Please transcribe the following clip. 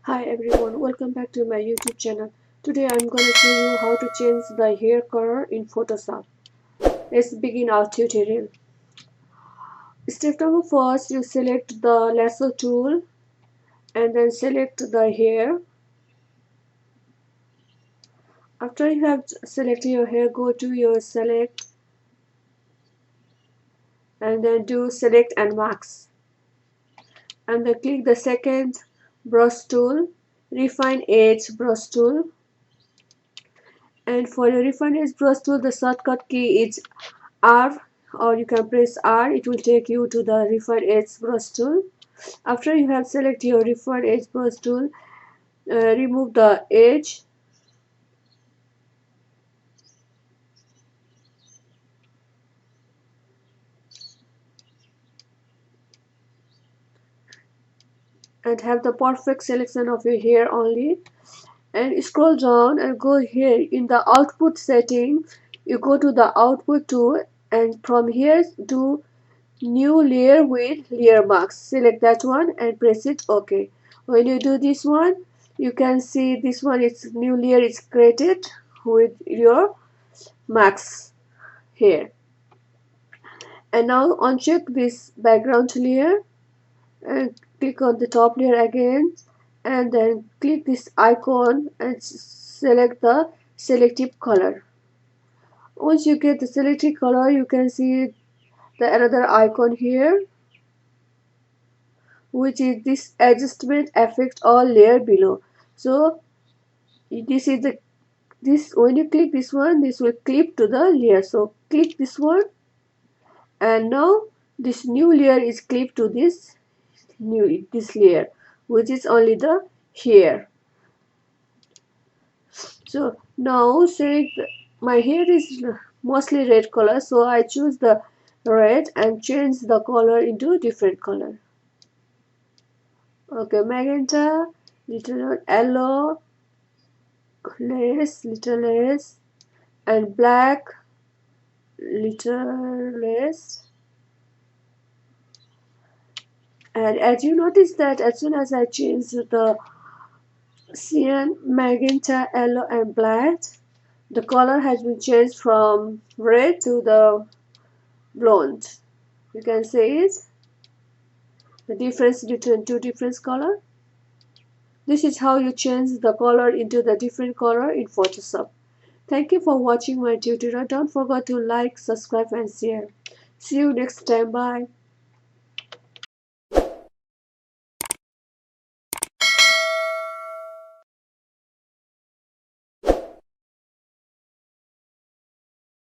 Hi everyone, welcome back to my YouTube channel. Today I'm gonna show you how to change the hair color in Photoshop. Let's begin our tutorial. Step number first, you select the lasso tool and then select the hair. After you have selected your hair, go to your select and then do select and mask. And then click the second brush tool, refine edge brush tool. And for the refine edge brush tool, the shortcut key is R, or you can press R. It will take you to the refine edge brush tool. After you have selected your refine edge brush tool, remove the edge and have the perfect selection of your hair only. And scroll down and go here in the output setting. You go to the output tool and from here do new layer with layer mask. Select that one and press it OK. When you do this one, you can see this one is new layer is created with your max here. And now uncheck this background layer and click on the top layer again and then click this icon and select the selective color. Once you get the selective color, you can see the another icon here, which is this adjustment effect or layer below. So this is the when you click this one, this will clip to the layer. So click this one and now this new layer is clipped to this layer, which is only the hair. So now say my hair is mostly red color, so I choose the red and change the color into different color. Okay, magenta, little yellow, little less, and black, little less. And as you notice that as soon as I change the cyan, magenta, yellow, and black, the color has been changed from red to the blonde. You can see it, the difference between two different color. This is how you change the color into the different color in Photoshop. Thank you for watching my tutorial. Don't forget to like, subscribe, and share. See you next time. Bye.